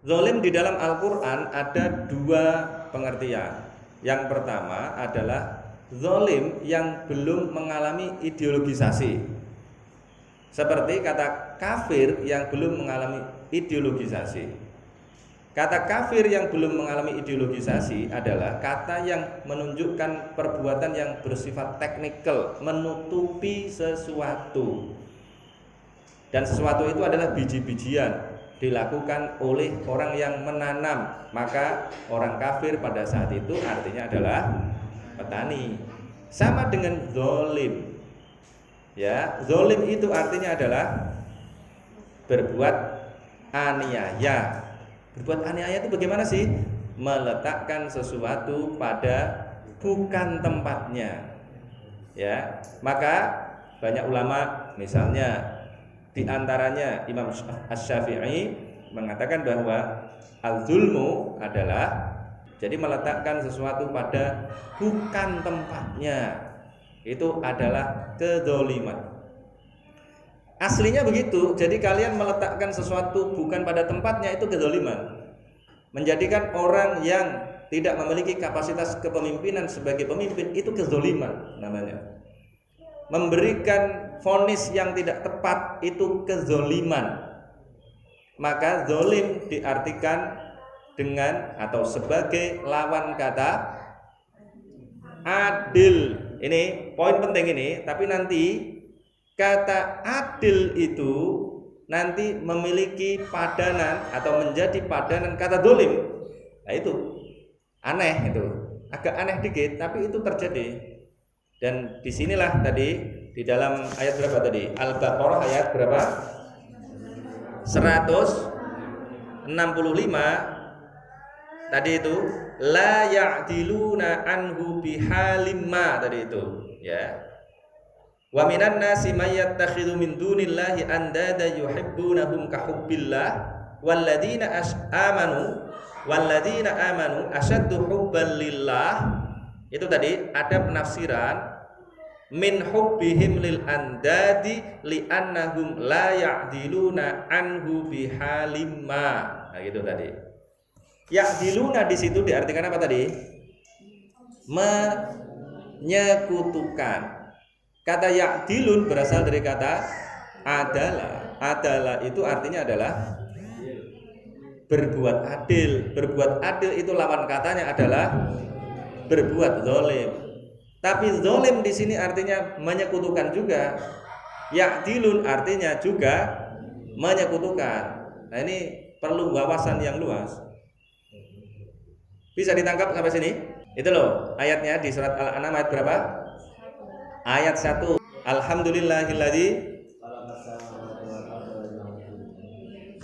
Zalim di dalam Al-Quran ada dua pengertian. Yang pertama adalah zalim yang belum mengalami ideologisasi, seperti kata kafir yang belum mengalami ideologisasi. Kata kafir yang belum mengalami ideologisasi adalah kata yang menunjukkan perbuatan yang bersifat teknikal, menutupi sesuatu. Dan sesuatu itu adalah biji-bijian dilakukan oleh orang yang menanam, maka orang kafir pada saat itu artinya adalah petani. Sama dengan zalim. Ya, zalim itu artinya adalah berbuat aniaya. Berbuat aniaya itu bagaimana sih? Meletakkan sesuatu pada bukan tempatnya. Ya, maka banyak ulama, misalnya di antaranya Imam Asy-Syafi'i mengatakan bahwa al-zulmu adalah jadi meletakkan sesuatu pada bukan tempatnya, itu adalah kedzaliman. Aslinya begitu. Jadi kalian meletakkan sesuatu bukan pada tempatnya, itu kedzaliman. Menjadikan orang yang tidak memiliki kapasitas kepemimpinan sebagai pemimpin, itu kedzaliman namanya. Memberikan vonis yang tidak tepat, itu kezoliman. Maka zolim diartikan dengan atau sebagai lawan kata adil. Ini poin penting ini, tapi nanti kata adil itu nanti memiliki padanan atau menjadi padanan kata zolim. Nah itu aneh, itu agak aneh dikit, tapi itu terjadi. Dan disinilah tadi di dalam ayat berapa tadi? Al-Baqarah ayat berapa? 165 tadi itu la ya'diluna anhu bihalimma tadi itu, ya. Wa minan nasi may yattakhidhu min dunillahi andada yuhibbunahum ka hubbillah walladzina amanu asyaddu hubban lillah. Itu tadi ada penafsiran min hubbihim lil andadi li'annahum la ya'diluna anhu bihalimma. Nah gitu tadi. Ya'diluna di situ diartikan apa tadi? Menyekutukan. Kata ya'dilun berasal dari kata adalah. Adalah itu artinya adalah berbuat adil. Berbuat adil itu lawan katanya adalah berbuat zalim. Tapi zalim di sini artinya menyekutukan juga. Ya'dilun artinya juga menyekutukan. Nah ini perlu wawasan yang luas. Bisa ditangkap sampai sini? Itu loh ayatnya di surat Al-An'am ayat berapa? Ayat 1. Alhamdulillahilladzi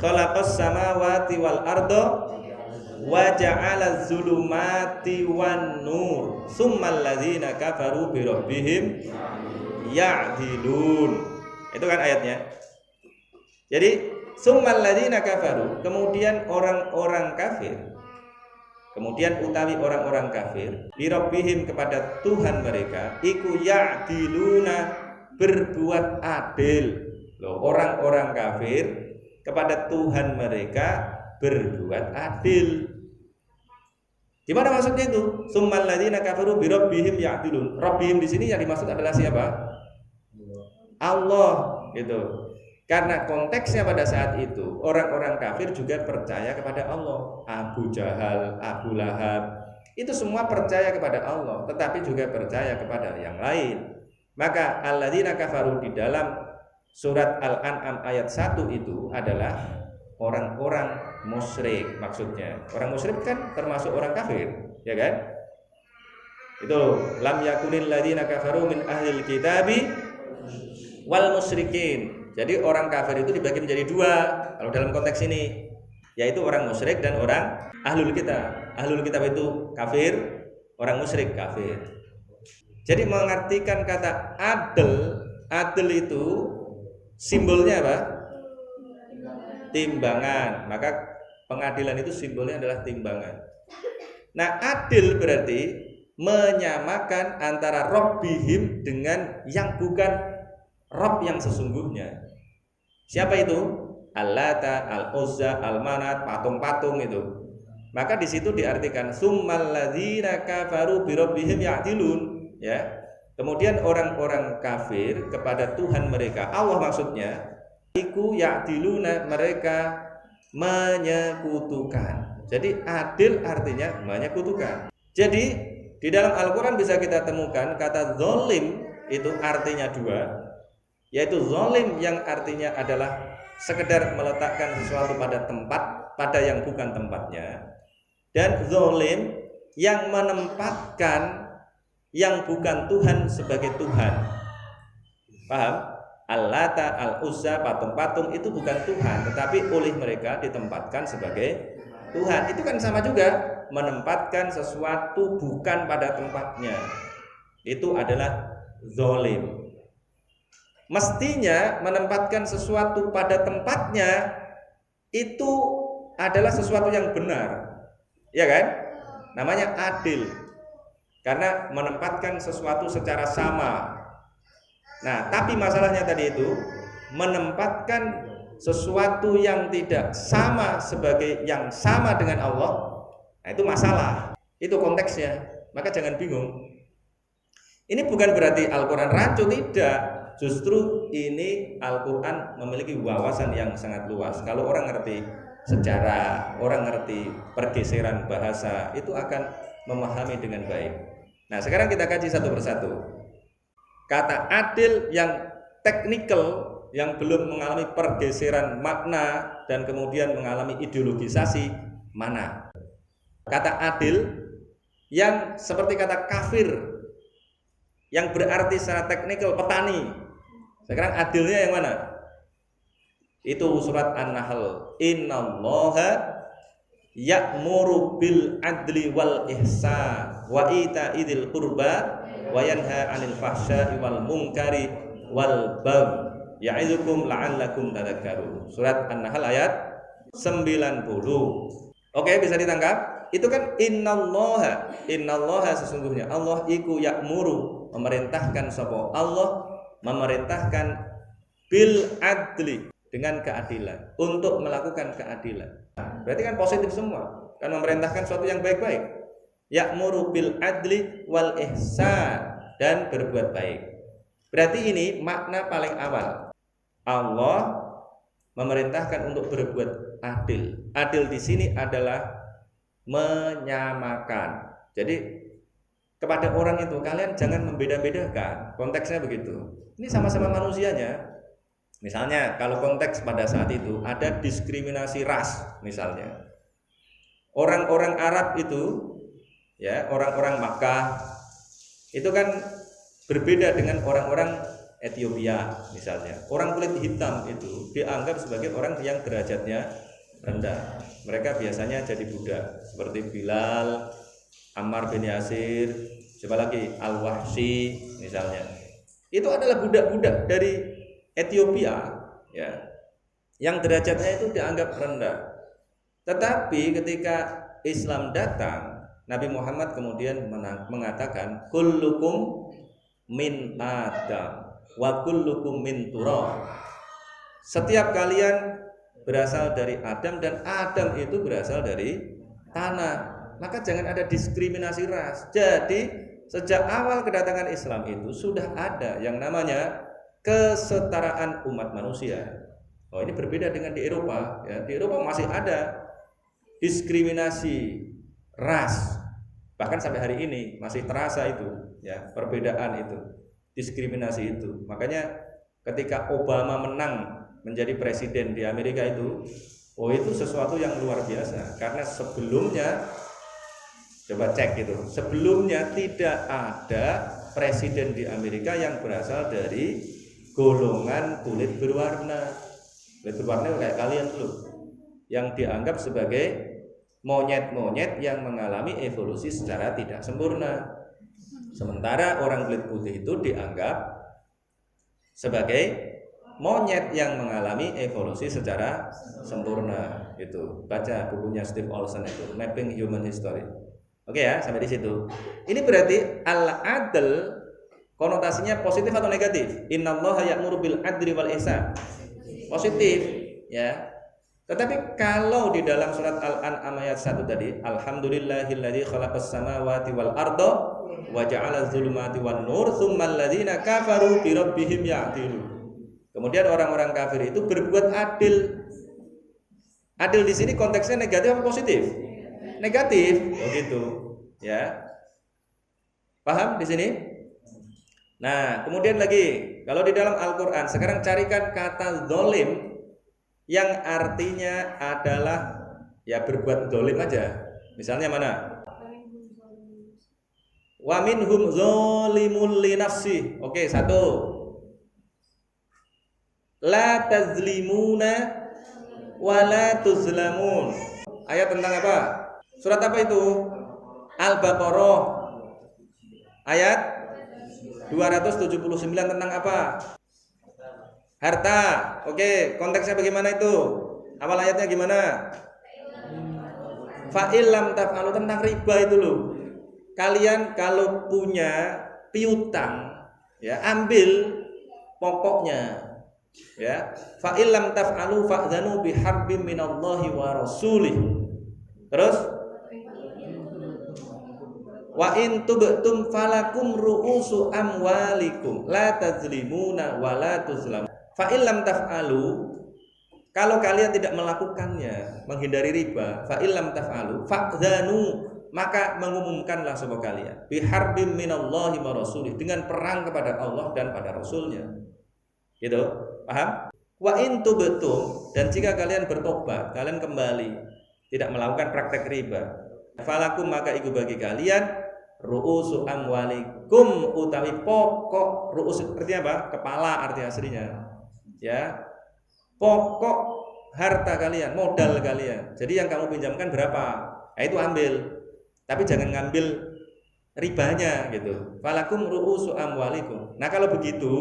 khalaqas samawati wal arda wa ja'ala zulumati wan nur summal ladzina kafaru bi rabbihim ya'dilun. Itu kan ayatnya. Jadi summal ladzina kafaru, kemudian orang-orang kafir, kemudian utawi orang-orang kafir bi rabbihim kepada Tuhan mereka, iku ya'diluna berbuat adil. Loh, orang-orang kafir kepada Tuhan mereka berbuat adil. Gimana maksudnya itu? Summal ladzina kafaru bi rabbihim ya'dilun. Rabbihim di sini yang dimaksud adalah siapa? Allah, gitu. Karena konteksnya pada saat itu orang-orang kafir juga percaya kepada Allah. Abu Jahal, Abu Lahab, itu semua percaya kepada Allah, tetapi juga percaya kepada yang lain. Maka alladzina kafaru di dalam surat Al-An'am ayat 1 itu adalah orang-orang musyrik maksudnya. Orang musyrik kan termasuk orang kafir, ya kan? Itu lam yakunil ladzina kafaru min ahlil kitabi wal musyrikin. Jadi orang kafir itu dibagi menjadi dua kalau dalam konteks ini, yaitu orang musyrik dan orang ahlul kitab. Ahlul kitab itu kafir, orang musyrik kafir. Jadi mengartikan kata adil, adil itu simbolnya apa? Timbangan. Maka pengadilan itu simbolnya adalah timbangan. Nah, adil berarti menyamakan antara Rabbihim dengan yang bukan Rabb yang sesungguhnya. Siapa itu? Al-Lata, Al-Uzza, Al-Manat, patung-patung itu. Maka di situ diartikan summal ladzina kafaru bi rabbihim ya'dilun, ya. Kemudian orang-orang kafir kepada Tuhan mereka, Allah maksudnya, iku ya'diluna, mereka menyekutukan. Jadi adil artinya menyekutukan. Jadi di dalam Al-Quran bisa kita temukan kata zolim itu artinya dua, yaitu zolim yang artinya adalah sekedar meletakkan sesuatu pada tempat, pada yang bukan tempatnya, dan zolim yang menempatkan yang bukan Tuhan sebagai Tuhan. Paham? Al-Lata, Al-Uzza, patung-patung itu bukan Tuhan, tetapi oleh mereka ditempatkan sebagai Tuhan. Itu kan sama juga, menempatkan sesuatu bukan pada tempatnya. Itu adalah zolim. Mestinya menempatkan sesuatu pada tempatnya itu adalah sesuatu yang benar, ya kan? Namanya adil, karena menempatkan sesuatu secara sama. Nah, tapi masalahnya tadi itu menempatkan sesuatu yang tidak sama sebagai yang sama dengan Allah. Nah, itu masalah. Itu konteksnya. Maka jangan bingung. Ini bukan berarti Al-Quran rancu, tidak. Justru ini Al-Quran memiliki wawasan yang sangat luas. Kalau orang ngerti sejarah, orang ngerti pergeseran bahasa, itu akan memahami dengan baik. Nah, sekarang kita kaji satu persatu. Kata adil yang teknikal, yang belum mengalami pergeseran makna dan kemudian mengalami ideologisasi, mana? Kata adil yang seperti kata kafir, yang berarti secara teknikal petani. Sekarang adilnya yang mana? Itu surat An-Nahl. Innallaha ya'muru bil adli wal ihsan wa ita'idzil qurba wa yanha 'anil fahsya'i wal munkari wal baghi ya'idzukum la'allakum tadhakkarun. Surat An-Nahl ayat 90. Oke, bisa ditangkap? Itu kan innallaha sesungguhnya Allah iku ya'muru, memerintahkan sapa Allah, memerintahkan bil adli, dengan keadilan, untuk melakukan keadilan. Berarti kan positif semua, kan memerintahkan sesuatu yang baik-baik. Ya'muru bil adli wal ihsan, dan berbuat baik. Berarti ini makna paling awal. Allah memerintahkan untuk berbuat adil. Adil di sini adalah menyamakan. Jadi kepada orang itu kalian jangan membeda-bedakan. Konteksnya begitu. Ini sama-sama manusianya. Misalnya kalau konteks pada saat itu ada diskriminasi ras, misalnya orang-orang Arab itu, ya, orang-orang Makkah itu kan berbeda dengan orang-orang Ethiopia misalnya. Orang kulit hitam itu dianggap sebagai orang yang derajatnya rendah. Mereka biasanya jadi budak seperti Bilal, Ammar bin Yasir, siapa lagi, Al-Wahsy misalnya. Itu adalah budak-budak dari Ethiopia, ya, yang derajatnya itu dianggap rendah. Tetapi ketika Islam datang, Nabi Muhammad kemudian mengatakan kullukum min Adam wa kullukum min turab. Setiap kalian berasal dari Adam dan Adam itu berasal dari tanah. Maka jangan ada diskriminasi ras. Jadi sejak awal kedatangan Islam itu sudah ada yang namanya kesetaraan umat manusia. Oh, ini berbeda dengan di Eropa, ya. Di Eropa masih ada diskriminasi ras. Bahkan sampai hari ini masih terasa itu, ya, perbedaan itu, diskriminasi itu. Makanya ketika Obama menang menjadi presiden di Amerika itu, oh, itu sesuatu yang luar biasa. Karena sebelumnya, coba cek itu, sebelumnya tidak ada presiden di Amerika yang berasal dari golongan kulit berwarna. Kulit berwarna kayak kalian dulu, yang dianggap sebagai monyet-monyet yang mengalami evolusi secara tidak sempurna. Sementara orang kulit putih itu dianggap sebagai monyet yang mengalami evolusi secara sempurna. Itu baca bukunya Steve Olson itu, Mapping Human History. Oke ya, sampai di situ. Ini berarti al-adl konotasinya positif atau negatif? Innallaha ya'muru bil adli wal ihsan. Positif. ya. Tetapi kalau di dalam surat Al-An'am ayat 1 tadi, alhamdulillahilladzi khalaqas samawati wal arda wa ja'ala dzulumati wan nur tsummal ladzina kafaru bi rabbihim ya'dilun. Kemudian orang-orang kafir itu berbuat adil. Adil di sini konteksnya negatif atau positif? Negatif, begitu, ya. Paham di sini? Nah, kemudian lagi, kalau di dalam Al-Qur'an sekarang carikan kata zalim yang artinya adalah ya berbuat zalim aja. Misalnya mana? Wa minhum zalimul li nafsi. Oke, satu. La tazlimuna wa la tuzlamun. Ayat tentang apa? Surat apa itu? Al-Baqarah. Ayat 279 tentang apa? Harta. Oke, konteksnya bagaimana itu? Awal ayatnya gimana? Fa'il lam taf'alu, tentang riba itu loh. Kalian kalau punya piutang, ya ambil pokoknya. Ya. Fa'il lam taf'alu fa'dzanu biharbin minallahi wa rasulih. Terus wa in tubtum falakum ru'usu amwalikum la tazlimuna wa la tuzlamun. Fa illam taf'alu, kalau kalian tidak melakukannya, menghindari riba, fa illam taf'alu fa'dzanu, maka mengumumkanlah sapa kalian biharbim minallahi wa rasulih, dengan perang kepada Allah dan pada Rasulnya. Gitu, paham? Wa in tubtum, dan jika kalian bertobat, kalian kembali tidak melakukan praktek riba, falakum, maka iku bagi kalian ru'usu amwalikum, utawi pokok. Ru'us artinya apa? Kepala arti aslinya. Ya, pokok harta kalian, modal kalian. Jadi yang kamu pinjamkan berapa? Nah, itu ambil. Tapi jangan ngambil ribanya gitu. Falakum ru'usu amwalikum. Nah, kalau begitu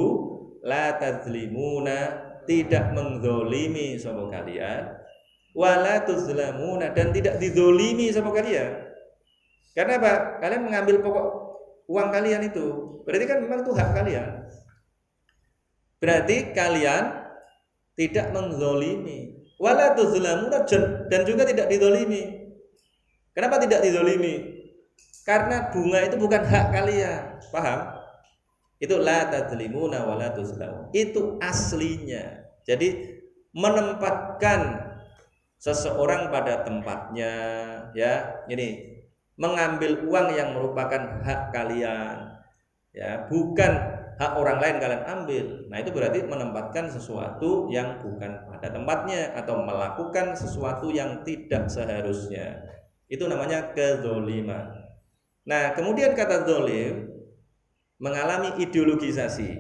la tazlimuna, tidak menzolimi sama kalian, wala tuzlamuna, dan tidak dizolimi sama kalian. Karena apa? Kalian mengambil pokok uang kalian itu, berarti kan memang itu hak kalian. Berarti kalian tidak menzolimi, wala tuzlamuna, dan juga tidak dizolimi. Kenapa tidak dizolimi? Karena bunga itu bukan hak kalian, paham? Itu la tazlimuna wala tuzlamun, itu aslinya. Jadi menempatkan seseorang pada tempatnya, ya, ini mengambil uang yang merupakan hak kalian, ya, bukan hak orang lain kalian ambil. Nah, itu berarti menempatkan sesuatu yang bukan pada tempatnya atau melakukan sesuatu yang tidak seharusnya. Itu namanya kezoliman. Nah, kemudian kata zolim mengalami ideologisasi.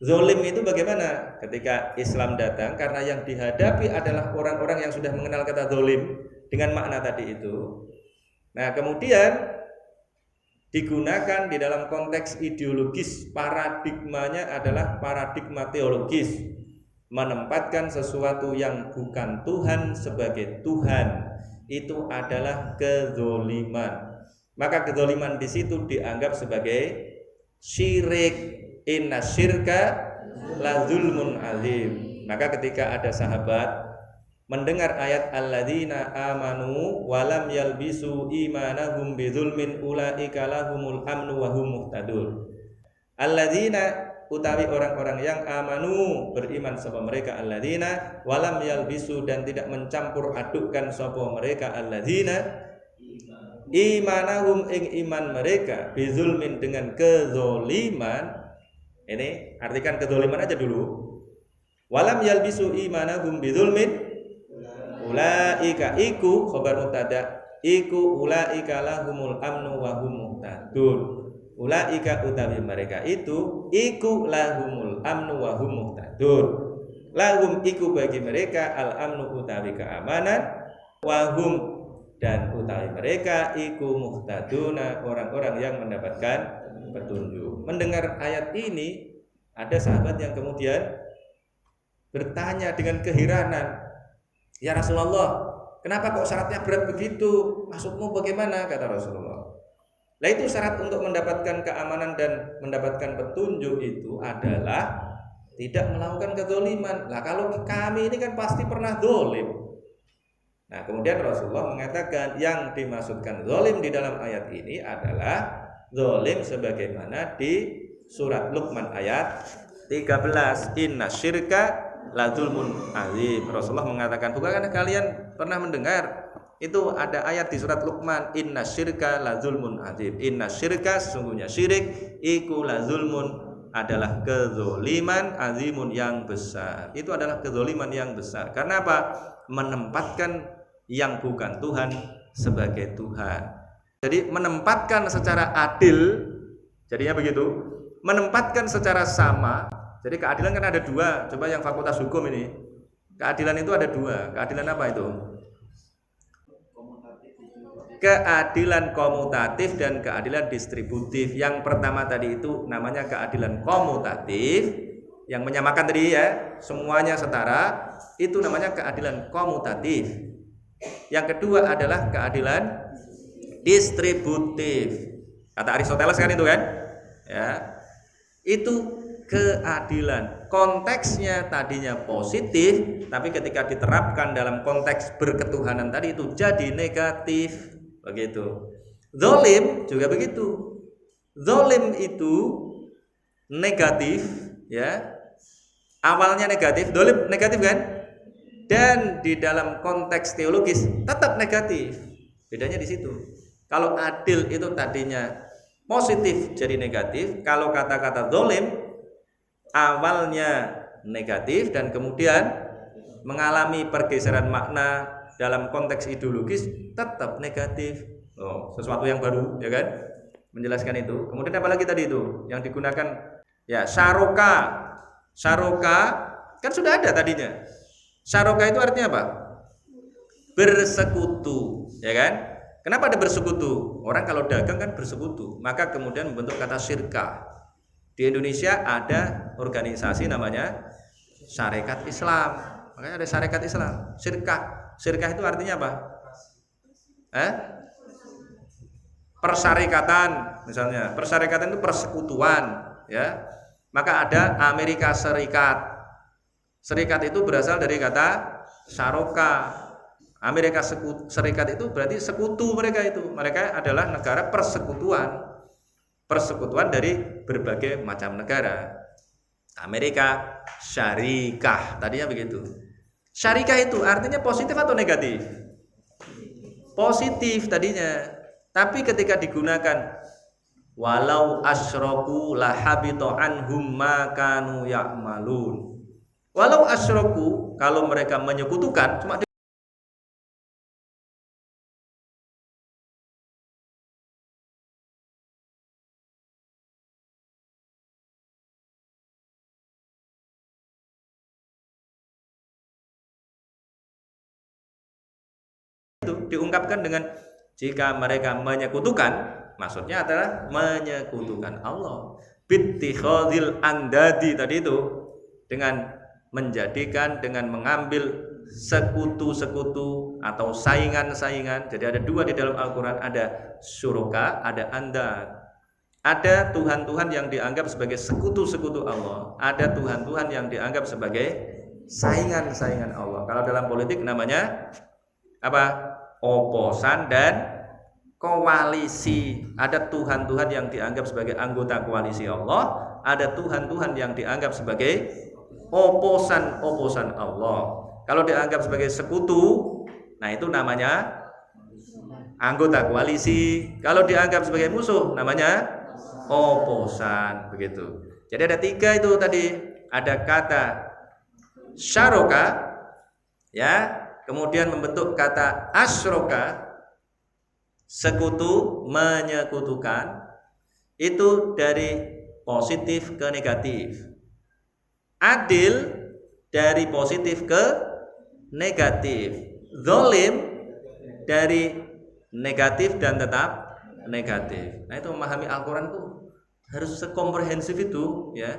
Zolim itu bagaimana? Ketika Islam datang, karena yang dihadapi adalah orang-orang yang sudah mengenal kata zolim dengan makna tadi itu. Nah, kemudian digunakan di dalam konteks ideologis, paradigmanya adalah paradigma teologis, menempatkan sesuatu yang bukan Tuhan sebagai Tuhan, itu adalah kezoliman. Maka kezoliman di situ dianggap sebagai syirik. Inna syirka la zulmun azim. Maka ketika ada sahabat mendengar ayat alladzina amanu walam yalbisu imanahum bidzulmin ulaika lahumul amnu wa hum muhtadun. Alladzina, utawi orang-orang yang amanu, beriman sapa mereka, alladzina walam yalbisu, dan tidak mencampur adukkan sapa mereka, alladzina imanahum ing iman mereka, bidzulmin dengan kezoliman. Ini artikan kezoliman aja dulu. Walam yalbisu imanahum bidzulmin, ulaika iku khabar mubtada, iku ulaika lahumul amnu wa hum muhtadun. Ulaika utawi mereka itu, iku lahumul amnu wa hum muhtadun. Lahum iku bagi mereka al amnu utawi keamanan, wa hum, dan utawi mereka iku muhtaduna, orang-orang yang mendapatkan petunjuk. Mendengar ayat ini, ada sahabat yang kemudian bertanya dengan keheranan, ya Rasulullah, kenapa kok syaratnya berat begitu? Maksudmu bagaimana? Kata Rasulullah. Nah, itu syarat untuk mendapatkan keamanan dan mendapatkan petunjuk itu adalah tidak melakukan kezaliman. Nah, kalau kami ini kan pasti pernah zalim. Nah, kemudian Rasulullah mengatakan yang dimaksudkan zalim di dalam ayat ini adalah zalim sebagaimana di surat Luqman ayat 13, inna syirka la zulmun azim. Rasulullah mengatakan, bukankah kalian pernah mendengar itu ada ayat di surat Luqman, inna syirka la zulmun azim. Inna syirka, sesungguhnya syirik, iku la zulmun, adalah kezoliman, azimun, yang besar. Itu adalah kezoliman yang besar. Karena apa? Menempatkan yang bukan Tuhan sebagai Tuhan. Jadi menempatkan secara adil, jadinya begitu. Menempatkan secara sama. Jadi keadilan kan ada dua. Coba yang fakultas hukum ini, keadilan itu ada dua. Keadilan apa itu? Keadilan komutatif dan keadilan distributif. Yang pertama tadi itu namanya keadilan komutatif, yang menyamakan tadi ya, semuanya setara, itu namanya keadilan komutatif. Yang kedua adalah keadilan distributif. Kata Aristoteles kan itu kan? Ya. Itu keadilan. Konteksnya tadinya positif, tapi ketika diterapkan dalam konteks berketuhanan tadi itu jadi negatif. Begitu. Zalim juga begitu. Zalim itu negatif, ya. Awalnya negatif, zalim negatif kan? Dan di dalam konteks teologis tetap negatif. Bedanya di situ. Kalau adil itu tadinya positif jadi negatif. Kalau kata-kata zalim awalnya negatif dan kemudian mengalami pergeseran makna dalam konteks ideologis tetap negatif. Sesuatu yang baru, ya kan? Menjelaskan itu. Kemudian apa lagi tadi itu yang digunakan? Ya, syaroka. Syaroka kan sudah ada tadinya. Syaroka itu artinya apa? Bersekutu, ya kan? Kenapa ada bersekutu? Orang kalau dagang kan bersekutu, maka kemudian membentuk kata syirkah. Di Indonesia ada organisasi namanya Syarikat Islam. Makanya ada Syarikat Islam. Syirkah. Syirkah itu artinya apa? Persyarikatan, misalnya. Persyarikatan itu persekutuan, ya. Maka ada Amerika Serikat. Serikat itu berasal dari kata syaroka. Amerika Serikat itu berarti sekutu mereka itu. Mereka adalah negara persekutuan. Persekutuan dari berbagai macam negara. Amerika Syarikah, tadinya begitu. Syarikah itu artinya positif atau negatif? Positif tadinya. Tapi ketika digunakan walau asyraku lahabita anhum ma kanu ya'malun. Walau asyraku, kalau mereka menyekutukan, cuma diungkapkan dengan jika mereka menyekutukan, maksudnya adalah menyekutukan Allah. Bittikhadil andadi tadi itu, dengan menjadikan, dengan mengambil sekutu-sekutu atau saingan-saingan. Jadi ada dua di dalam Al-Quran, ada syuraka, ada andad. Ada Tuhan-Tuhan yang dianggap sebagai sekutu-sekutu Allah, ada Tuhan-Tuhan yang dianggap sebagai saingan-saingan Allah. Kalau dalam politik namanya apa? Oposan dan koalisi. Ada Tuhan-Tuhan yang dianggap sebagai anggota koalisi Allah, ada Tuhan-Tuhan yang dianggap sebagai oposan Allah. Kalau dianggap sebagai sekutu, nah itu namanya anggota koalisi. Kalau dianggap sebagai musuh, namanya oposan, begitu. Jadi ada tiga itu tadi. Ada kata syaroka, ya, kemudian membentuk kata asyroka, sekutu, menyekutukan. Itu dari positif ke negatif. Adil dari positif ke negatif. Zalim dari negatif dan tetap negatif. Nah, itu memahami Al-Quran itu harus sekomprehensif itu, ya.